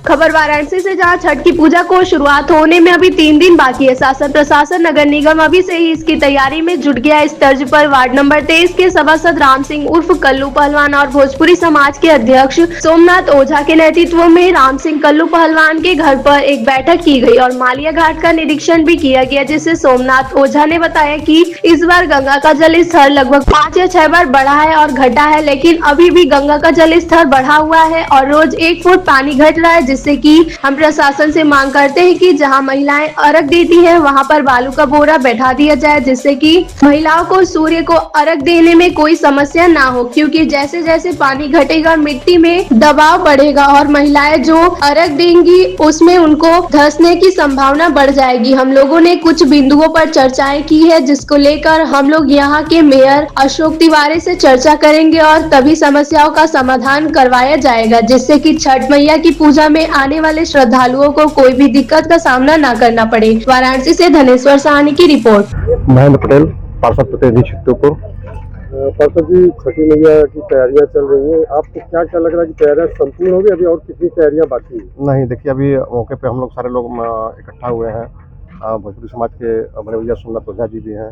खबर वाराणसी से, जहां छठ की पूजा को शुरुआत होने में अभी 3 दिन बाकी है। शासन प्रशासन नगर निगम अभी से ही इसकी तैयारी में जुट गया। इस तर्ज पर वार्ड नंबर 23 के सभासद राम सिंह उर्फ कल्लू पहलवान और भोजपुरी समाज के अध्यक्ष सोमनाथ ओझा के नेतृत्व में राम सिंह कल्लू पहलवान के घर पर एक बैठक की गई और मालिया घाट का निरीक्षण भी किया गया, जिससे सोमनाथ ओझा ने बताया कि इस बार गंगा का जल स्तर लगभग 5 या 6 बार बढ़ा है और घटा है, लेकिन अभी भी गंगा का जल स्तर बढ़ा हुआ है और रोज 1 फुट पानी घट रहा है, जिससे कि हम प्रशासन से मांग करते हैं कि जहां महिलाएं अर्घ देती हैं वहां पर बालू का बोरा बैठा दिया जाए, जिससे कि महिलाओं को सूर्य को अर्घ देने में कोई समस्या ना हो, क्योंकि जैसे जैसे पानी घटेगा मिट्टी में दबाव बढ़ेगा और महिलाएं जो अर्घ देंगी उसमें उनको धंसने की संभावना बढ़ जाएगी। हम लोगों ने कुछ बिंदुओं पर चर्चाएं की है, जिसको लेकर हम लोग यहाँ के मेयर अशोक तिवारी से चर्चा करेंगे और तभी समस्याओं का समाधान करवाया जाएगा, जिससे कि छठ मैया की पूजा में आने वाले श्रद्धालुओं को कोई भी दिक्कत का सामना न करना पड़े। वाराणसी से धनेश्वर साहनी की रिपोर्ट। महेंद्र पटेल, पार्षद प्रतिनिधि छिट्टूपुर। पार्षद जी, छठी मैया की तैयारियां चल रही हैं, आपको क्या क्या लग रहा है कि तैयारियां संपूर्ण होगी, अभी और कितनी तैयारियां बाकी हैं? नहीं, देखिए, अभी मौके पे हम लोग सारे लोग इकट्ठा हुए हैं। भोजपुरी समाज के बड़े भैया सोमनाथ ओझा जी भी हैं,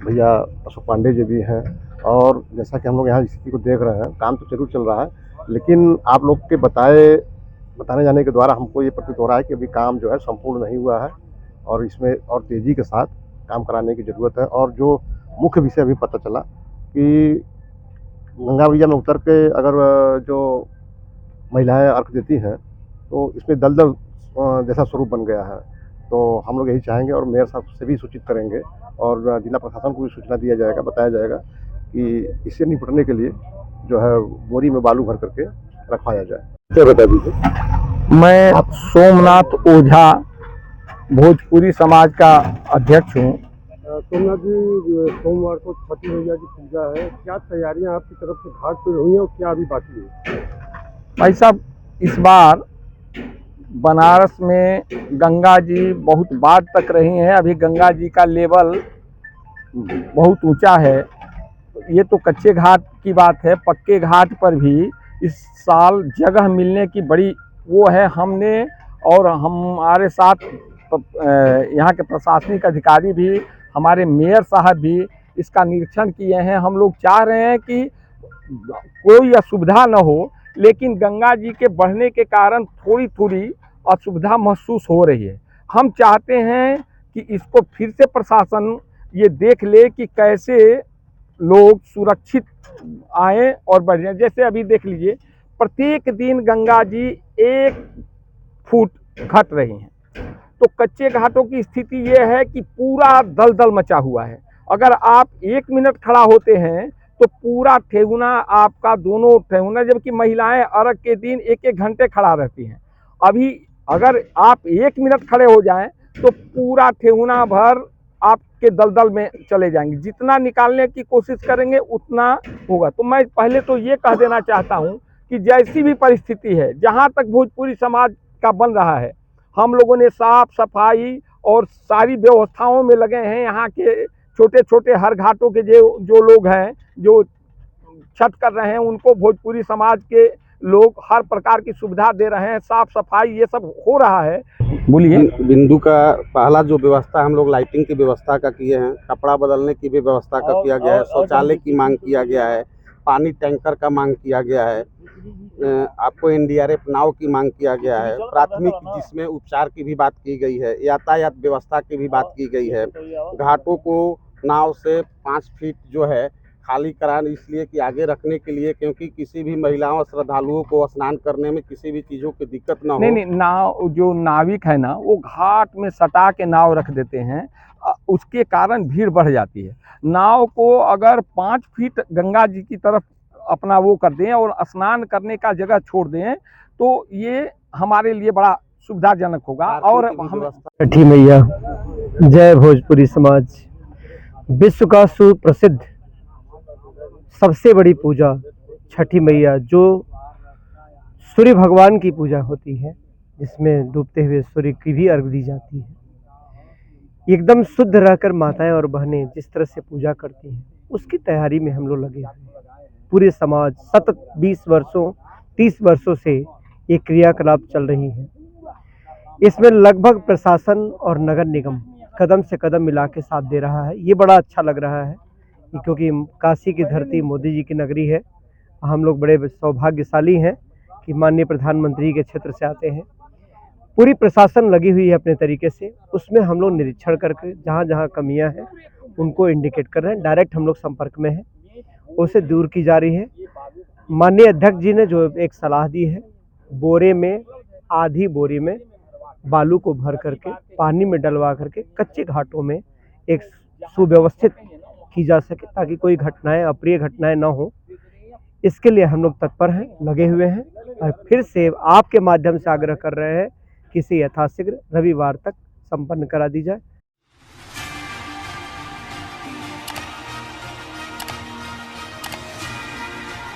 भैया अशोक पांडे जी भी हैं, और जैसा कि हम लोग यहाँ स्थिति को देख रहे हैं, काम तो जरूर चल रहा है, लेकिन आप लोग के बताने जाने के द्वारा हमको ये प्रतीत हो रहा है कि अभी काम जो है संपूर्ण नहीं हुआ है और इसमें और तेज़ी के साथ काम कराने की ज़रूरत है। और जो मुख्य विषय अभी पता चला कि गंगा मैया में उतर के अगर जो महिलाएं अर्घ देती हैं तो इसमें दलदल जैसा स्वरूप बन गया है। तो हम लोग यही चाहेंगे और मेयर साहब से भी सूचित करेंगे और जिला प्रशासन को भी सूचना दिया जाएगा, बताया जाएगा कि इससे निपटने के लिए जो है बोरी में बालू भर करके रखवाया जाए। क्या बता दीजिए। मैं सोमनाथ ओझा भोजपुरी समाज का अध्यक्ष हूँ। सोमनाथ जी, सोमवार को छठी मैया की पूजा है, क्या तैयारियां आपकी तरफ से घाट पर हुई हैं और क्या अभी बाकी है? भाई साहब, इस बार बनारस में गंगा जी बहुत बाढ़ तक रही हैं। अभी गंगा जी का लेवल बहुत ऊंचा है। ये तो कच्चे घाट की बात है, पक्के घाट पर भी इस साल जगह मिलने की बड़ी वो है। हमने और हमारे साथ यहाँ के प्रशासनिक अधिकारी भी, हमारे मेयर साहब भी इसका निरीक्षण किए हैं। हम लोग चाह रहे हैं कि कोई असुविधा न हो, लेकिन गंगा जी के बढ़ने के कारण थोड़ी थोड़ी असुविधा महसूस हो रही है। हम चाहते हैं कि इसको फिर से प्रशासन ये देख ले कि कैसे लोग सुरक्षित आए और बढ़। जैसे अभी देख लीजिए, प्रत्येक दिन गंगा जी 1 फुट घट रही हैं, तो कच्चे घाटों की स्थिति ये है कि पूरा दलदल मचा हुआ है। अगर आप 1 मिनट खड़ा होते हैं तो पूरा ठेहुना आपका, दोनों ठेहुना, जबकि महिलाएं अर्घ के दिन 1-1 घंटे खड़ा रहती हैं। अभी अगर आप 1 मिनट खड़े हो जाएं तो पूरा ठेहुना भर आपके दलदल में चले जाएंगे। जितना निकालने की कोशिश करेंगे उतना होगा। तो मैं पहले तो ये कह देना चाहता हूँ कि जैसी भी परिस्थिति है, जहाँ तक भोजपुरी समाज का बन रहा है, हम लोगों ने साफ सफाई और सारी व्यवस्थाओं में लगे हैं। यहाँ के छोटे छोटे हर घाटों के जो लोग हैं, जो छठ कर रहे हैं, उनको भोजपुरी समाज के लोग हर प्रकार की सुविधा दे रहे हैं। साफ सफाई ये सब हो रहा है। बोलिए। बिंदु का पहला जो व्यवस्था हम लोग लाइटिंग की व्यवस्था का किए हैं, कपड़ा बदलने की भी व्यवस्था का किया गया है, शौचालय की मांग किया गया है, पानी टैंकर का मांग किया गया है, आपको एनडीआरएफ नाव की मांग किया गया है, प्राथमिक जिसमें उपचार की भी बात की गई है, यातायात व्यवस्था की भी बात की गई है। घाटों को नाव से 5 फीट जो है खाली कराने, इसलिए कि आगे रखने के लिए, क्योंकि किसी भी महिलाओं और श्रद्धालुओं को स्नान करने में किसी भी चीज़ों की दिक्कत ना हो। नहीं, नाव जो नाविक है ना, वो घाट में सटा के नाव रख देते हैं, उसके कारण भीड़ बढ़ जाती है। नाव को अगर 5 फीट गंगा जी की तरफ अपना वो कर दें और स्नान करने का जगह छोड़ दें तो ये हमारे लिए बड़ा सुविधाजनक होगा। और हम छठी मैया, जय भोजपुरी समाज। विश्व का सुप्रसिद्ध सबसे बड़ी पूजा छठी मैया, जो सूर्य भगवान की पूजा होती है, जिसमें डूबते हुए सूर्य की भी अर्घ दी जाती है। एकदम शुद्ध रहकर माताएं और बहनें जिस तरह से पूजा करती हैं, उसकी तैयारी में हम लोग लगे हैं। पूरे समाज सतत 20 वर्षों 30 वर्षों से ये क्रियाकलाप चल रही हैं। इसमें लगभग प्रशासन और नगर निगम कदम से कदम मिला के साथ दे रहा है। ये बड़ा अच्छा लग रहा है क्योंकि काशी की धरती मोदी जी की नगरी है। हम लोग बड़े सौभाग्यशाली हैं कि माननीय प्रधानमंत्री के क्षेत्र से आते हैं। पूरी प्रशासन लगी हुई है अपने तरीके से, उसमें हम लोग निरीक्षण करके जहाँ जहाँ कमियां हैं उनको इंडिकेट कर रहे हैं। डायरेक्ट हम लोग संपर्क में हैं, उसे दूर की जा रही है। माननीय अध्यक्ष जी ने जो एक सलाह दी है, बोरे में आधी बोरी में बालू को भर करके पानी में डलवा करके कच्चे घाटों में एक सुव्यवस्थित की जा सके ताकि कोई घटनाएं, अप्रिय घटनाएं ना हो। इसके लिए हम लोग तत्पर हैं, लगे हुए हैं और फिर से आपके माध्यम से आग्रह कर रहे हैं कि इसे यथाशीघ्र रविवार तक संपन्न करा दी जाए।